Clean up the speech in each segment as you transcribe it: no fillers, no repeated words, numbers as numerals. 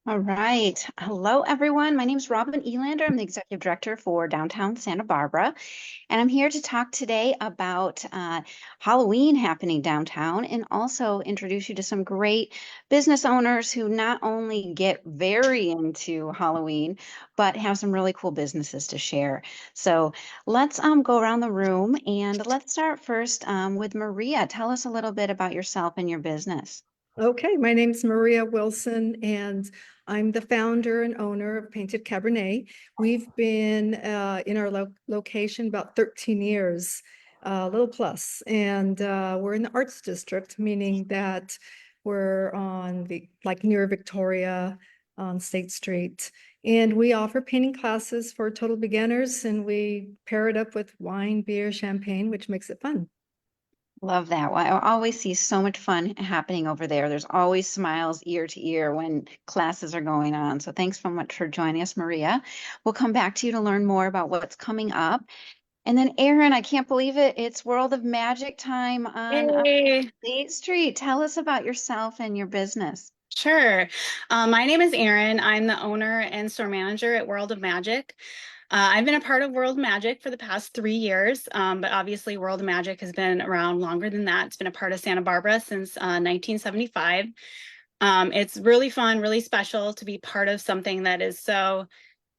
All right. Hello, everyone. My name is Robin Elander. I'm the Executive Director for Downtown Santa Barbara, and I'm here to talk today about Halloween happening downtown and also introduce you to some great business owners who not only get very into Halloween, but have some really cool businesses to share. So let's go around the room and let's start first with Maria. Tell us a little bit about yourself and your business. Okay, my name's Maria Wilson, and I'm the founder and owner of Painted Cabernet. We've been in our location about 13 years, a little plus, and we're in the Arts District, meaning that we're on near Victoria on State Street. And we offer painting classes for total beginners, and we pair it up with wine, beer, champagne, which makes it fun. Love that. Well, I always see so much fun happening over there. There's always smiles ear to ear when classes are going on. So thanks so much for joining us, Maria. We'll come back to you to learn more about what's coming up. And then Erin, I can't believe it. It's World of Magic time on Hey, State Street. Tell us about yourself and your business. sure. My name is Erin. I'm the owner and store manager at World of Magic. I've been a part of World of Magic for the past 3 years, but obviously World of Magic has been around longer than that. It's been a part of Santa Barbara since 1975. It's really fun, really special to be part of something that is so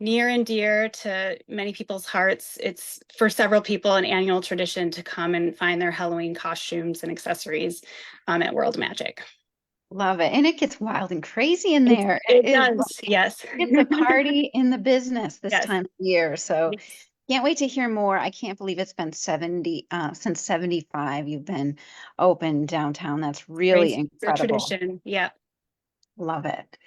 near and dear to many people's hearts. It's for several people an annual tradition to come and find their Halloween costumes and accessories at World of Magic. Love it. And it gets wild and crazy in there. It It is does, yes. it's a party in the business this Yes. time of year. So Yes. can't wait to hear more. I can't believe it's been 70 since 75 you've been open downtown. That's really Great incredible. tradition. Yeah. Love it.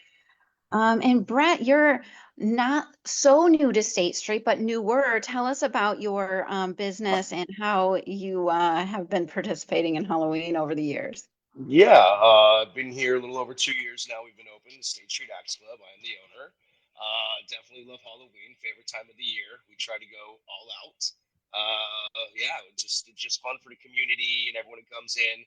And Brett, you're not so new to State Street, but newer. Tell us about your business and how you have been participating in Halloween over the years. Yeah, I've been here a little over 2 years now. We've been open, the State Street Axe Club. I'm the owner. Definitely love Halloween, favorite time of the year. We try to go all out. Yeah, it's just fun for the community and everyone who comes in.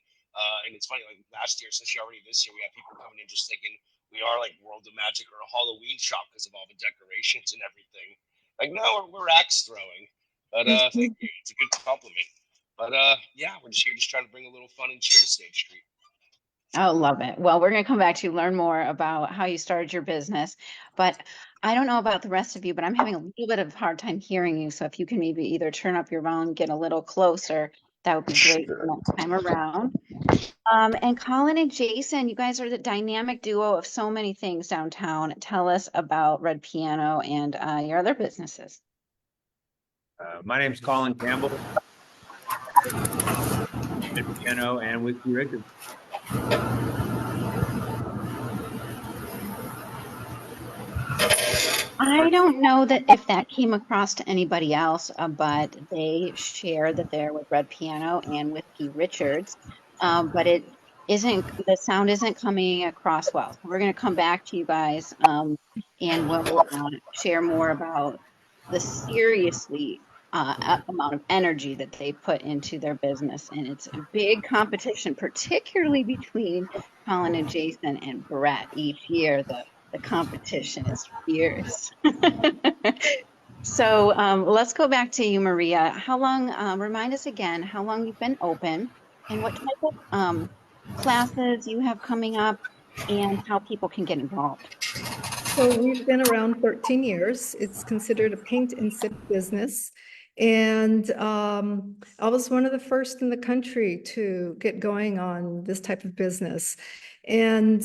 And it's funny, like last year, especially already this year, we have people coming in just thinking we are like World of Magic or a Halloween shop because of all the decorations and everything. Like, no, we're axe throwing. But thank you. It's a good compliment. But yeah, we're just here just trying to bring a little fun and cheer to State Street. Oh, love it. Well, we're going to come back to you, learn more about how you started your business. But I don't know about the rest of you, but I'm having a little bit of a hard time hearing you. So if you can maybe either turn up your volume, get a little closer, that would be great for next time around. And Colin and Jason, you guys are the dynamic duo of so many things downtown. Tell us about Red Piano and your other businesses. My name's Colin Campbell, piano and Whiskey Richards. I don't know that if that came across to anybody else, but they share that they're with Red Piano and Whiskey Richards. But the sound isn't coming across well. So we're going to come back to you guys and we'll share more about the seriously amount of energy that they put into their business. And it's a big competition, particularly between Colin and Jason and Brett each year. The competition is fierce. So let's go back to you, Maria. How long, remind us again, how long you've been open and what type of classes you have coming up and how people can get involved. So we've been around 13 years. It's considered a paint and sip business. And I was one of the first in the country to get going on this type of business. And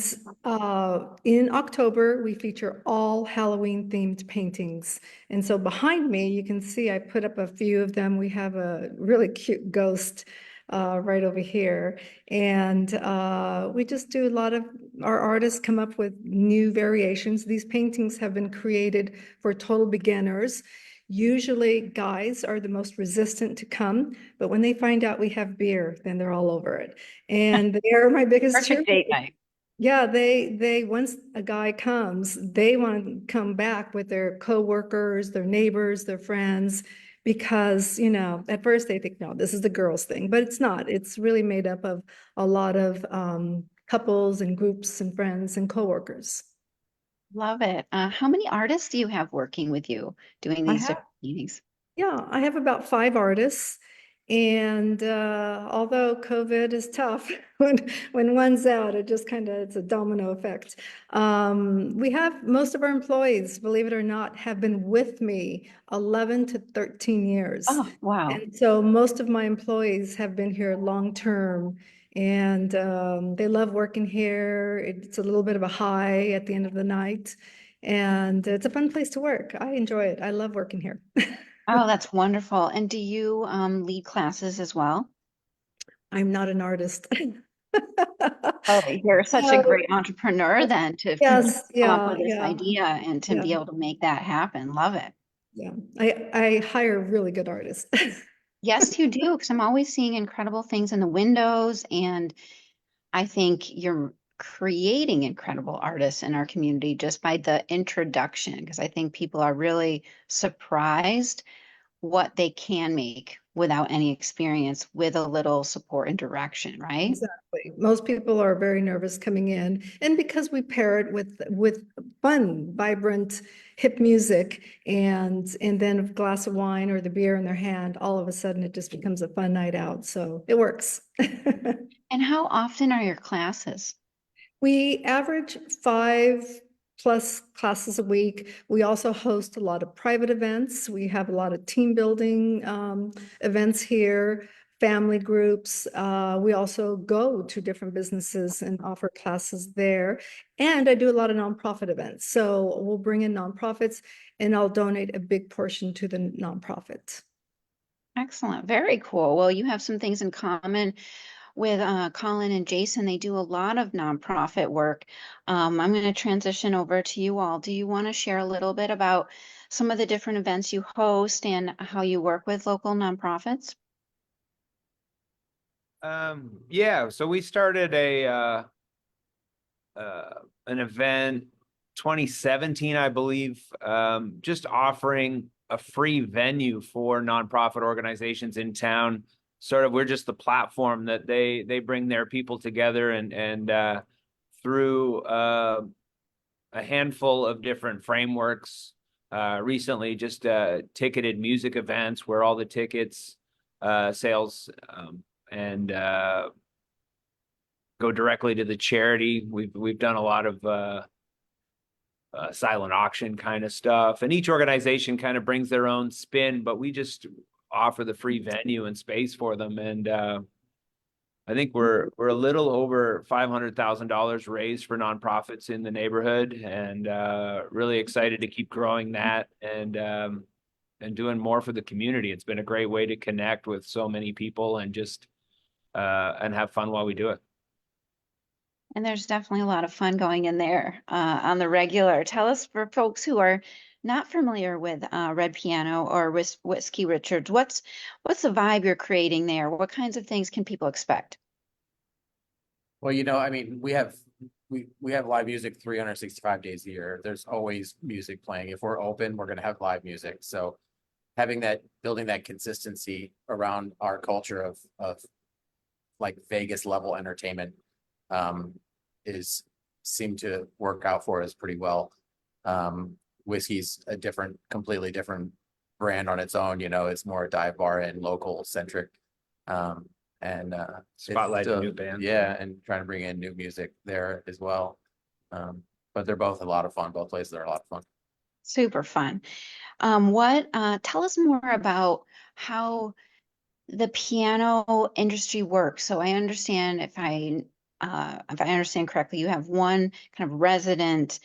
in October, we feature all Halloween themed paintings. And so behind me, you can see I put up a few of them. We have a really cute ghost right over here. And we just do a lot of, our artists come up with new variations. These paintings have been created for total beginners. Usually guys are the most resistant to come, but when they find out we have beer, then they're all over it. And they're my biggest Perfect date night. Yeah, they once a guy comes, they want to come back with their coworkers, their neighbors, their friends. because, at first they think, no, this is the girls' thing, but it's not. It's really made up of a lot of couples and groups and friends and coworkers. Love it. How many artists do you have working with you doing I these have different meetings? Yeah, I have about 5 artists. And although COVID is tough, when one's out, it's a domino effect. We have most of our employees, believe it or not, have been with me 11 to 13 years. Oh, wow. And so most of my employees have been here long term, and they love working here. It's a little bit of a high at the end of the night, and it's a fun place to work. I enjoy it. I love working here. Oh, that's wonderful. And do you lead classes as well? I'm not an artist. Oh, you're such a So, great entrepreneur then to yes, come up yeah, with this yeah, idea and to yeah, be able to make that happen. Love it. yeah. I hire really good artists. Yes, you do, because I'm always seeing incredible things in the windows, and I think you're creating incredible artists in our community just by the introduction, because I think people are really surprised what they can make without any experience with a little support and direction, right? Exactly. Most people are very nervous coming in, and because we pair it with fun, vibrant, hip music, and then a glass of wine or the beer in their hand, all of a sudden it just becomes a fun night out. So it works. And how often are your classes? We average 5+ classes a week. We also host a lot of private events. We have a lot of team building events here, family groups. We also go to different businesses and offer classes there. And I do a lot of nonprofit events. So we'll bring in nonprofits, and I'll donate a big portion to the nonprofit. Excellent. Very cool. Well, you have some things in common with Colin and Jason. They do a lot of nonprofit work. I'm going to transition over to you all. Do you want to share a little bit about some of the different events you host and how you work with local nonprofits? Yeah, so we started an event 2017, I believe, just offering a free venue for nonprofit organizations in town. Sort of, we're just the platform that they bring their people together, and through a handful of different frameworks. Recently, just ticketed music events where all the tickets sales and go directly to the charity. We've done a lot of silent auction kind of stuff, and each organization kind of brings their own spin, but we just offer the free venue and space for them. And I think we're a little over $500,000 raised for nonprofits in the neighborhood, and really excited to keep growing that and doing more for the community. It's been a great way to connect with so many people and just and have fun while we do it. And there's definitely a lot of fun going in there on the regular. Tell us, for folks who are not familiar with Red Piano or Whiskey Richards, what's the vibe you're creating there? What kinds of things can people expect? Well, I mean, we have live music 365 days a year. There's always music playing. If we're open, we're going to have live music. So building that consistency around our culture of like Vegas level entertainment seemed to work out for us pretty well. Whiskey's a completely different brand on its own. It's more a dive bar and local centric. And Spotlight a new band. Yeah, and trying to bring in new music there as well. But they're both a lot of fun. Both places are a lot of fun. Super fun. Tell us more about how the piano industry works. So I understand, if I understand correctly, you have one kind of resident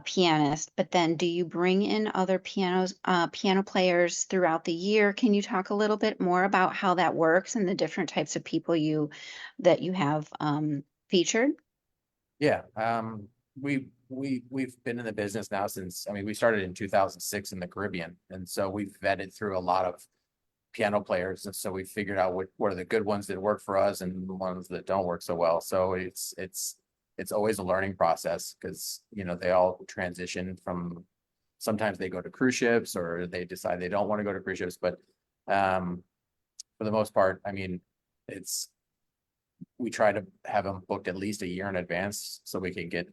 pianist, but then do you bring in other piano players throughout the year? Can you talk a little bit more about how that works and the different types of people that you have featured? Yeah. We've been in the business now since, we started in 2006 in the Caribbean. And so we've vetted through a lot of piano players. And so we figured out what are the good ones that work for us and the ones that don't work so well. So it's always a learning process because, they all transition from sometimes they go to cruise ships or they decide they don't want to go to cruise ships, but for the most part, I mean, we try to have them booked at least a year in advance so we can get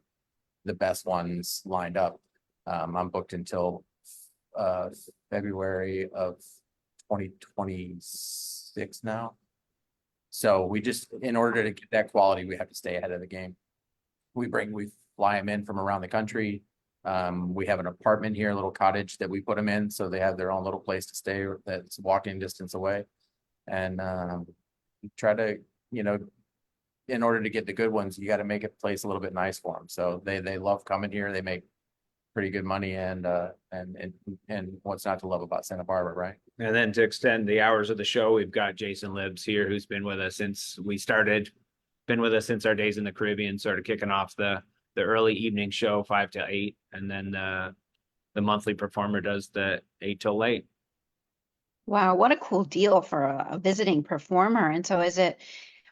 the best ones lined up. I'm booked until February of 2026 now. So we just, in order to get that quality, we have to stay ahead of the game. We fly them in from around the country. We have an apartment here, a little cottage that we put them in, so they have their own little place to stay that's walking distance away. And try to, you know, in order to get the good ones, you got to make a place a little bit nice for them. So they love coming here. They make pretty good money, and what's not to love about Santa Barbara, right? And then to extend the hours of the show, we've got Jason Libbs here, who's been with us since we started, been with us since our days in the Caribbean, started kicking off the early evening show, 5 to 8. And then the monthly performer does the 8 till late. Wow, what a cool deal for a visiting performer. And so is it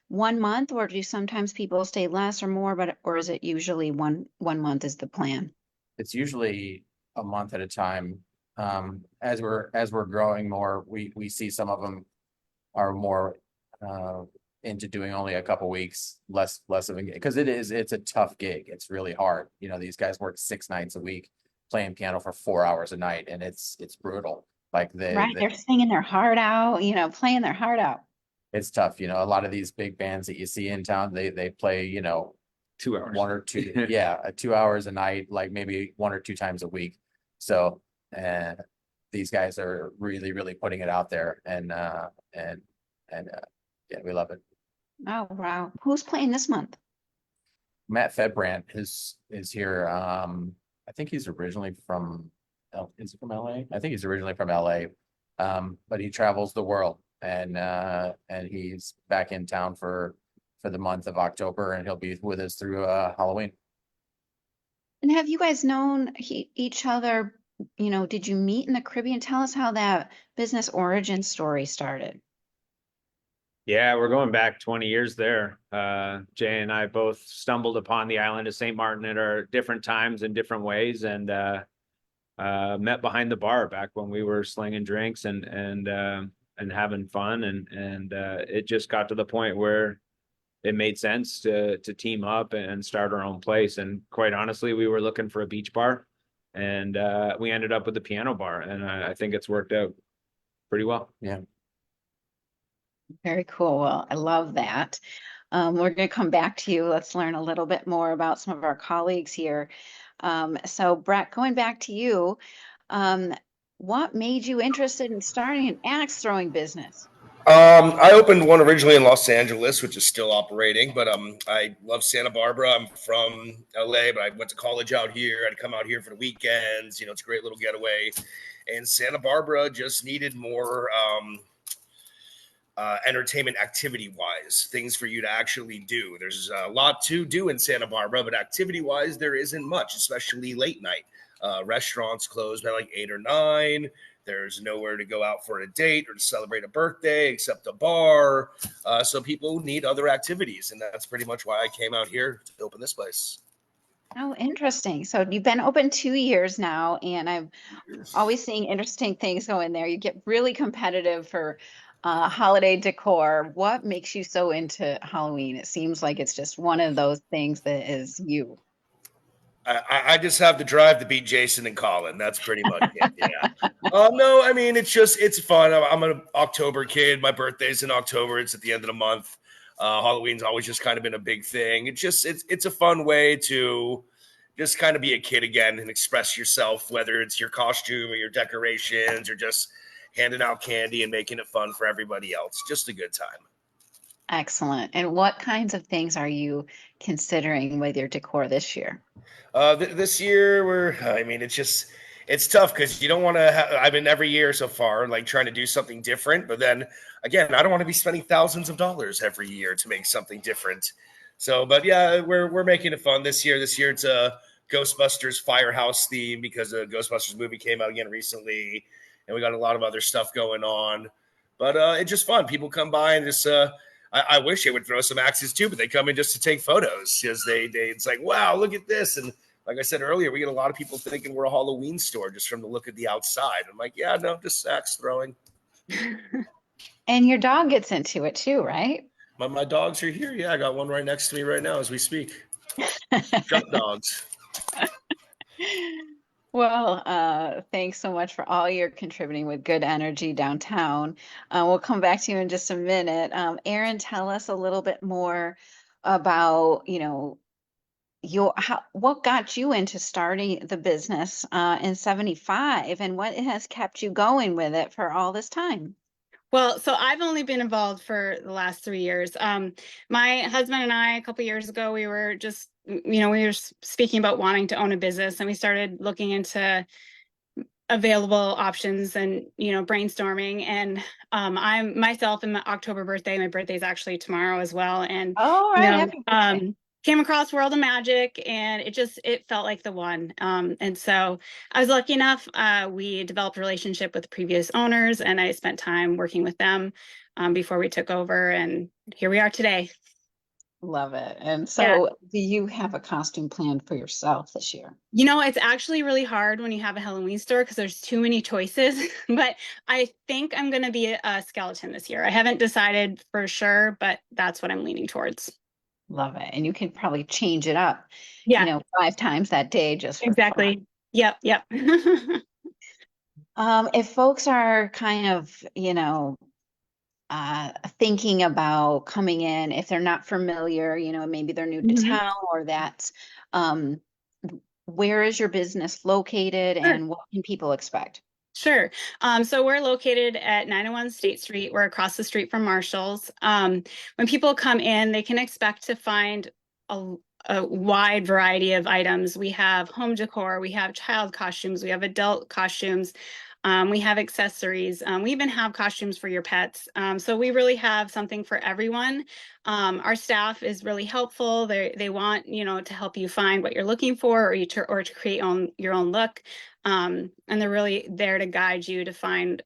1 month, or do sometimes people stay less or more, or is it usually one month is the plan? It's usually a month at a time. As we're growing more, we see some of them are more into doing only a couple weeks, less of a gig, because it's a tough gig. It's really hard. You know, these guys work 6 nights a week playing piano for 4 hours a night, and it's brutal. Like Right, they're singing their heart out, playing their heart out. it's tough. You know, a lot of these big bands that you see in town, they play, you know, 2 hours. 1 or 2, yeah, 2 hours a night, like maybe 1 or 2 times a week. So these guys are really putting it out there, and yeah, we love it. Oh, wow. Who's playing this month? Matt Fedbrand is here. I think he's originally from is he from LA? I think he's originally from LA. But he travels the world, and he's back in town for the month of October, and he'll be with us through Halloween. And have you guys known each other? Did you meet in the Caribbean? Tell us how that business origin story started. Yeah, we're going back 20 years there. Jay and I both stumbled upon the island of St. Martin at our different times in different ways, and met behind the bar back when we were slinging drinks and having fun, and it just got to the point where it made sense to team up and start our own place. And quite honestly, we were looking for a beach bar, and we ended up with the piano bar, and I think it's worked out pretty well. Yeah. Very cool. Well, I love that. We're going to come back to you. Let's learn a little bit more about some of our colleagues here. So Brett, going back to you, what made you interested in starting an axe throwing business? I opened one originally in Los Angeles, which is still operating, but I love Santa Barbara. I'm from LA, but I went to college out here. I'd come out here for the weekends. It's a great little getaway. And Santa Barbara just needed more entertainment activity-wise, things for you to actually do. There's a lot to do in Santa Barbara, but activity-wise, there isn't much, especially late night. Restaurants close by like 8 or 9. There's nowhere to go out for a date or to celebrate a birthday except a bar. So people need other activities, and that's pretty much why I came out here to open this place. Oh, interesting. So you've been open 2 years now, and I'm always seeing interesting things go in there. You get really competitive for holiday decor. What makes you so into Halloween? It seems like it's just one of those things that is you. I just have to drive to beat Jason and Colin. That's pretty much it. Yeah. No, I mean, it's fun. I'm an October kid. My birthday's in October. It's at the end of the month. Halloween's always just kind of been a big thing. It's a fun way to just kind of be a kid again and express yourself, whether it's your costume or your decorations or just handing out candy and making it fun for everybody else. Just a good time. Excellent. And what kinds of things are you considering with your decor this year? This year, it's tough because you don't want to. I've been every year so far, like trying to do something different. But then again, I don't want to be spending thousands of dollars every year to make something different. So, but yeah, we're making it fun this year. This year, it's a Ghostbusters Firehouse theme because a Ghostbusters movie came out again recently, and we got a lot of other stuff going on. But it's just fun. People come by and just. I wish they would throw some axes too, but they come in just to take photos because it's like, wow, look at this. And like I said earlier, we get a lot of people thinking we're a Halloween store just from the look of the outside. I'm like, yeah, no, just axe throwing. And your dog gets into it too, right? My dogs are here. Yeah, I got one right next to me right now as we speak. Jump dogs. Well, thanks so much for all your contributing with good energy downtown. We'll come back to you in just a minute. Erin, tell us a little bit more about, what got you into starting the business in 75 and what has kept you going with it for all this time. Well, so I've only been involved for the last 3 years. My husband and I, a couple years ago, we were just, we were speaking about wanting to own a business, and we started looking into available options and, brainstorming. And I'm myself in my October birthday. My birthday is actually tomorrow as well. And All right, happy birthday. came across World of Magic, and it felt like the one. And so I was lucky enough. We developed a relationship with the previous owners, and I spent time working with them before we took over, and here we are today. Love it. And Yeah. so do you have a costume planned for yourself this year? It's actually really hard when you have a Halloween store because there's too many choices, but I think I'm going to be a skeleton this year. I haven't decided for sure, but that's what I'm leaning towards. Love it. And you can probably change it up, Yeah, 5 times that day just for exactly. fun. Yep. If folks are kind of, thinking about coming in, if they're not familiar, maybe they're new to Mhm. town or that's, where is your business located Sure. and what can people expect? Sure. So we're located at 901 State Street. We're across the street from Marshall's. When people come in, they can expect to find a wide variety of items. We have home decor, we have child costumes, we have adult costumes, we have accessories. We even have costumes for your pets. So we really have something for everyone. Our staff is really helpful. They want, to help you find what you're looking for, or to create your own look. And they're really there to guide you to find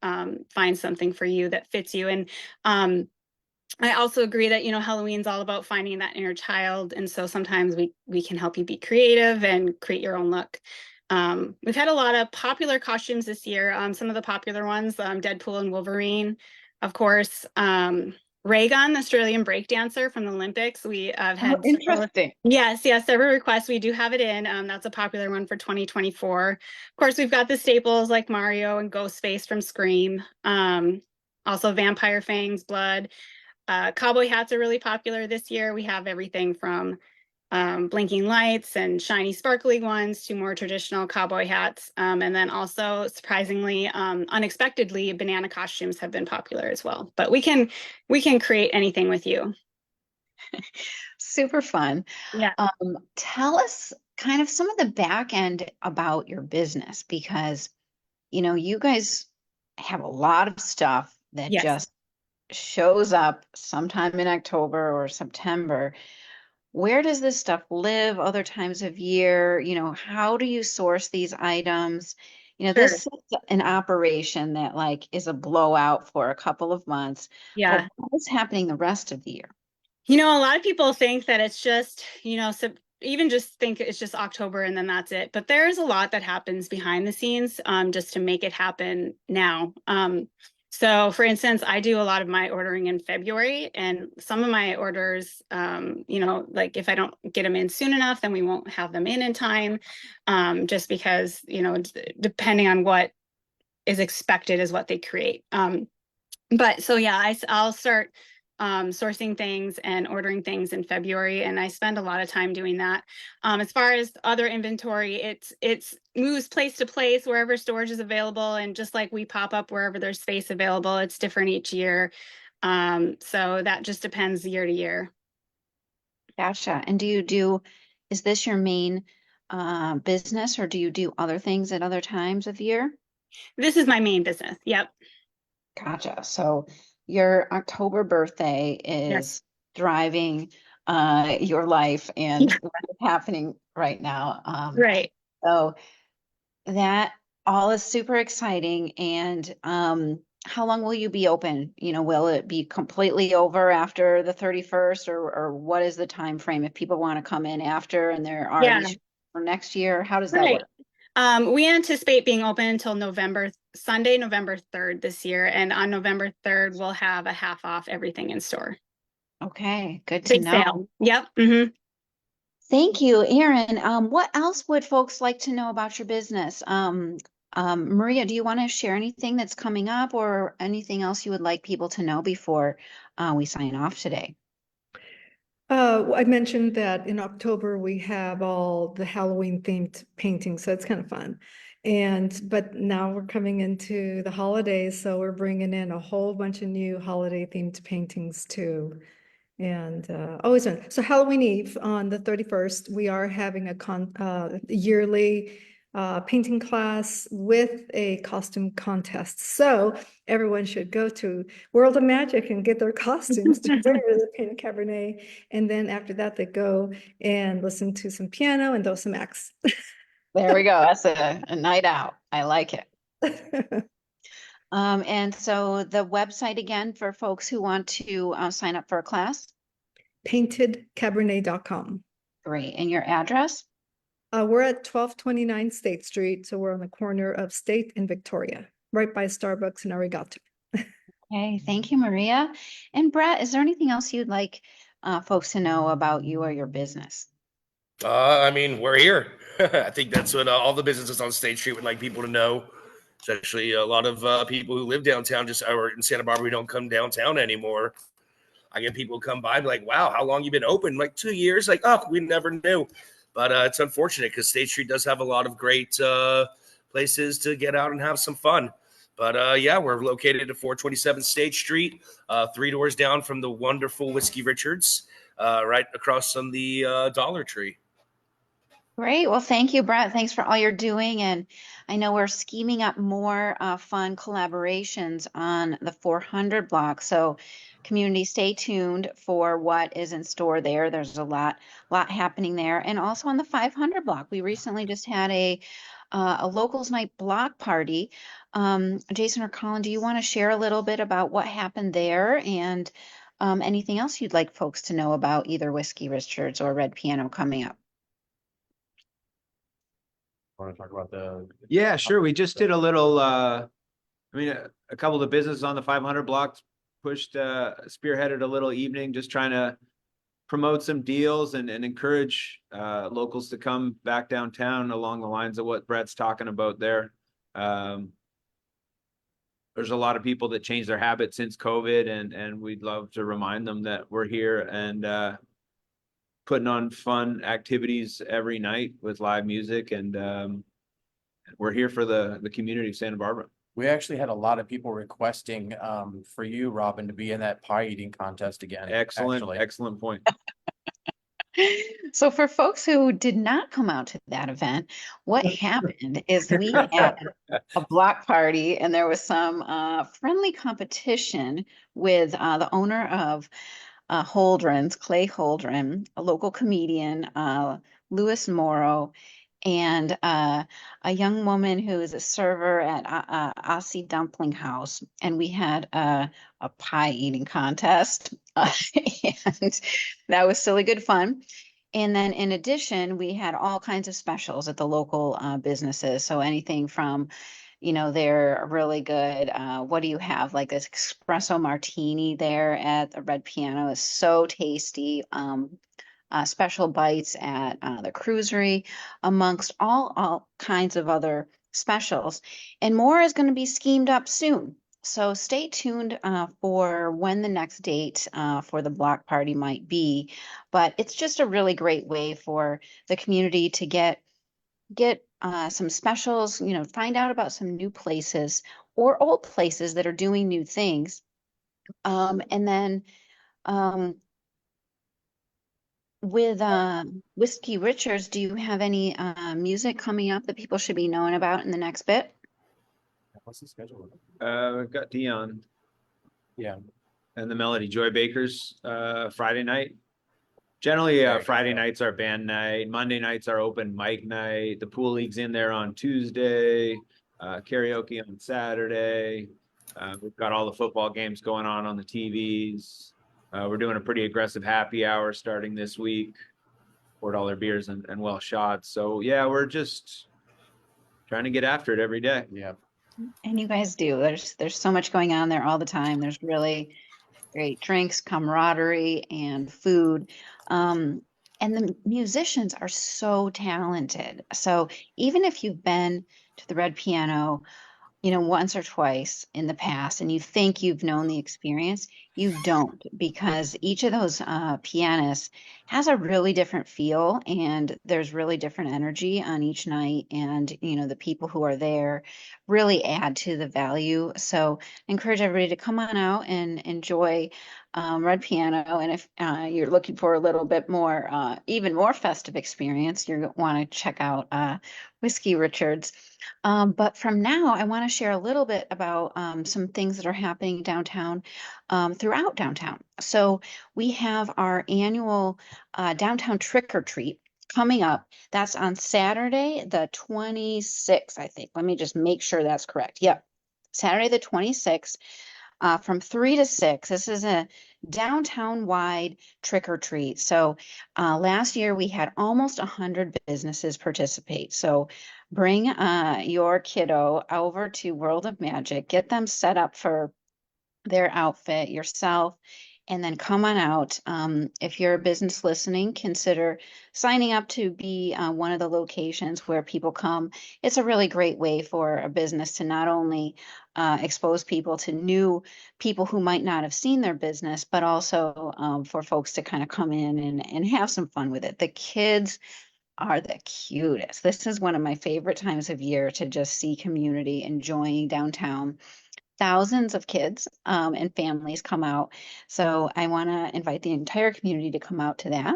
something for you that fits you. And I also agree that, Halloween's all about finding that inner child. And so sometimes we can help you be creative and create your own look. We've had a lot of popular costumes this year. Some of the popular ones, Deadpool and Wolverine, of course. Raygun, the Australian breakdancer from the Olympics. We have had Interesting. Yes, several requests. We do have it in. That's a popular one for 2024. Of course, we've got the staples like Mario and Ghostface from Scream. Also Vampire Fangs, Blood. Cowboy hats are really popular this year. We have everything from blinking lights and shiny sparkly ones to more traditional cowboy hats. And then also, surprisingly, unexpectedly, banana costumes have been popular as well. But we can create anything with you. Super fun. Yeah. Tell us kind of some of the back end about your business because, you guys have a lot of stuff that Yes. just shows up sometime in October or September. Where does this stuff live other times of year? How do you source these items? This is an operation that is a blowout for a couple of months. Yeah. But what is happening the rest of the year? A lot of people think that it's just, even just think it's just October and then that's it. But there is a lot that happens behind the scenes just to make it happen now. So for instance, I do a lot of my ordering in February, and some of my orders, if I don't get them in soon enough, then we won't have them in time, just because, depending on what is expected is what they create. But so, yeah, I'll start sourcing things and ordering things in February, and I spend a lot of time doing that. As far as other inventory, it's moves place to place wherever storage is available, and just like we pop up wherever there's space available, it's different each year. So that just depends year to year. Gotcha. And is this your main business, or do you do other things at other times of year? This is my main business. Yep. Gotcha. So your October birthday is driving your life and what is happening right now. Right. So that all is super exciting. And how long will you be open? Will it be completely over after the 31st, or what is the time frame if people want to come in after and they're already for next year? How does that Right. work? We anticipate being open until Sunday, November 3rd this year. And on November 3rd, we'll have a half off everything in store. Okay, good to Big know. sale. Yep. Hmm. Thank you, Erin. What else would folks like to know about your business? Maria, do you want to share anything that's coming up or anything else you would like people to know before we sign off today? I mentioned that in October we have all the Halloween themed paintings, so it's kind of fun. But now we're coming into the holidays, so we're bringing in a whole bunch of new holiday themed paintings too. And always fun. So Halloween Eve on the 31st, we are having a yearly painting class with a costume contest. So everyone should go to World of Magic and get their costumes to wear the painted Cabernet. And then after that, they go and listen to some piano and those some acts. There we go. That's a night out. I like it. And so the website again for folks who want to sign up for a class. Paintedcabernet.com. Great. And your address? We're at 1229 State Street, so we're on the corner of State and Victoria, right by Starbucks and Arigato. Okay, thank you, Maria. And Brett, is there anything else you'd like folks to know about you or your business? I mean, we're here. I think that's what all the businesses on State Street would like people to know. Especially a lot of people who live downtown, just or in Santa Barbara, we don't come downtown anymore. I get people come by like, "Wow, how long you been open?" Like 2 years. Like, oh, we never knew. But it's unfortunate because State Street does have a lot of great places to get out and have some fun. But yeah, we're located at 427 State Street, 3 doors down from the wonderful Whiskey Richards, right across from the Dollar Tree. Great. Well, thank you, Brett. Thanks for all you're doing. And I know we're scheming up more fun collaborations on the 400 block. So community, stay tuned for what is in store there. There's a lot happening there. And also on the 500 block, we recently just had a locals night block party. Jason or Colin, do you want to share a little bit about what happened there and anything else you'd like folks to know about either Whiskey Richards or Red Piano coming up? Want to talk about the? Yeah, sure. We just did a little, a couple of the businesses on the 500 blocks pushed, spearheaded a little evening, just trying to promote some deals and encourage locals to come back downtown along the lines of what Brett's talking about there. There's a lot of people that changed their habits since COVID, and we'd love to remind them that we're here and putting on fun activities every night with live music, and we're here for the community of Santa Barbara. We actually had a lot of people requesting for you, Robin, to be in that pie eating contest again. Excellent point. So for folks who did not come out to that event, what happened is we had a block party and there was some friendly competition with the owner of Holdren's, Clay Holdren, a local comedian, Louis Morrow, and a young woman who is a server at Aussie Dumpling House. And we had a pie eating contest. And that was silly good fun. And then in addition, we had all kinds of specials at the local businesses. So anything from, they're really good. What do you have? Like this espresso martini there at the Red Piano is so tasty. Special bites at the cruisery, amongst all kinds of other specials. And more is going to be schemed up soon. So stay tuned for when the next date for the block party might be. But it's just a really great way for the community to get some specials, find out about some new places or old places that are doing new things. And then with Whiskey Richards, do you have any music coming up that people should be knowing about in the next bit? What's the schedule? We've got Dion. Yeah. And the Melody Joy Bakers Friday night. Generally, Friday nights are band night. Monday nights are open mic night. The pool league's in there on Tuesday. Karaoke on Saturday. We've got all the football games going on the TVs. We're doing a pretty aggressive happy hour starting this week. $4 beers and well shots. So yeah, we're just trying to get after it every day. Yeah. And you guys do. There's so much going on there all the time. There's really great drinks, camaraderie, and food. Um, and the musicians are so talented. So even if you've been to the Red Piano, once or twice in the past, and you think you've known the experience, you don't, because each of those pianists has a really different feel, and there's really different energy on each night. And, the people who are there really add to the value. So I encourage everybody to come on out and enjoy Red Piano. And if you're looking for a little bit more, even more festive experience, you want to check out Whiskey Richards. But from now, I want to share a little bit about some things that are happening downtown, throughout downtown. So we have our annual downtown trick or treat coming up. That's on Saturday, the 26th, I think. Let me just make sure that's correct. Yep. Saturday, the 26th, from 3 to 6. This is a downtown wide trick or treat. So last year we had almost 100 businesses participate. So bring your kiddo over to World of Magic, get them set up for their outfit yourself, and then come on out. If you're a business listening, consider signing up to be one of the locations where people come. It's a really great way for a business to not only expose people to new people who might not have seen their business, but also for folks to kind of come in and have some fun with it. The kids are the cutest. This is one of my favorite times of year to just see community enjoying downtown. Thousands of kids and families come out. So I want to invite the entire community to come out to that.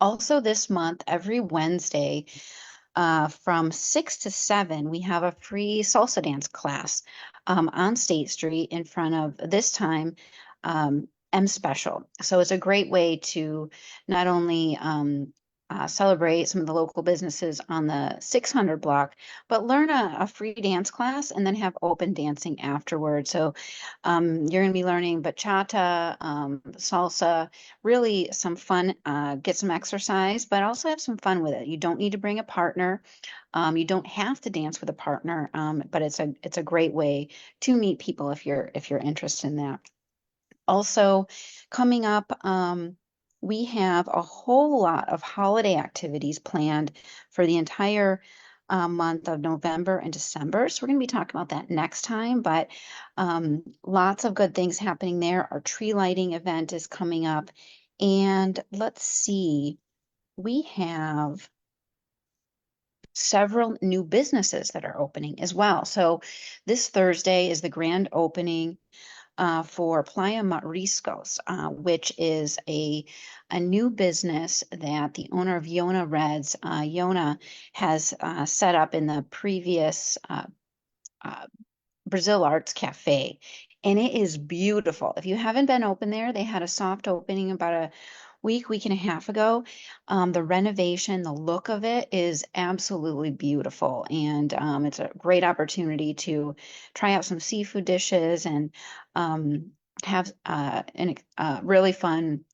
Also, this month, every Wednesday, from 6 to 7, we have a free salsa dance class on State Street in front of, this time, M Special. So it's a great way to not only celebrate some of the local businesses on the 600 block, but learn a free dance class and then have open dancing afterwards. So you're going to be learning bachata, salsa, really some fun, get some exercise, but also have some fun with it. You don't need to bring a partner. You don't have to dance with a partner, but it's a great way to meet people if you're interested in that. Also, coming up, we have a whole lot of holiday activities planned for the entire month of November and December. So we're going to be talking about that next time, but lots of good things happening there. Our tree lighting event is coming up. And let's see, we have several new businesses that are opening as well. So this Thursday is the grand opening for Playa Mariscos, which is a new business that the owner of Yona Reds, Yona, has set up in the previous Brazil Arts Cafe. And it is beautiful. If you haven't been open there, they had a soft opening about a week and a half ago. The renovation, the look of it is absolutely beautiful. And it's a great opportunity to try out some seafood dishes and have a really fun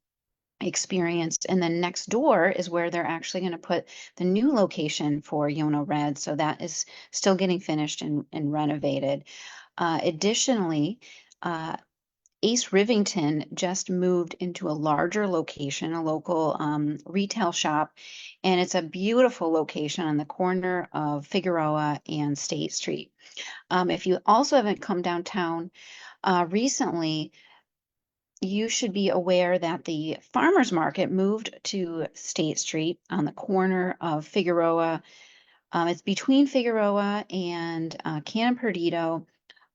experience. And then next door is where they're actually going to put the new location for Yona Red. So that is still getting finished and renovated. Additionally, Ace Rivington just moved into a larger location, a local retail shop, and it's a beautiful location on the corner of Figueroa and State Street. If you also haven't come downtown recently, you should be aware that the farmers market moved to State Street on the corner of Figueroa. It's between Figueroa and Cannon Perdido,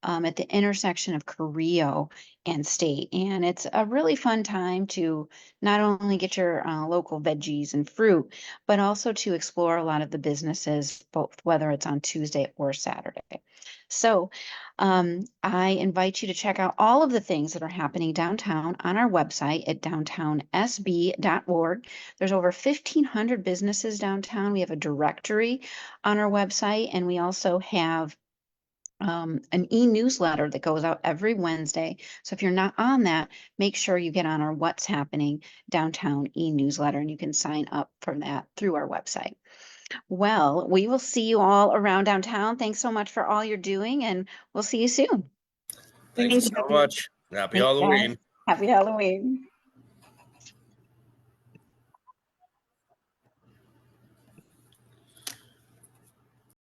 at the intersection of Carrillo and State. And it's a really fun time to not only get your local veggies and fruit, but also to explore a lot of the businesses, both whether it's on Tuesday or Saturday. So I invite you to check out all of the things that are happening downtown on our website at downtownsb.org. There's over 1,500 businesses downtown. We have a directory on our website, and we also have an e-newsletter that goes out every Wednesday. So if you're not on that, make sure you get on our What's Happening Downtown e-newsletter, and you can sign up for that through our website. Well, we will see you all around downtown. Thanks so much for all you're doing, and we'll see you soon. Thank you so much. Happy Thanks, guys. Halloween. Happy Halloween.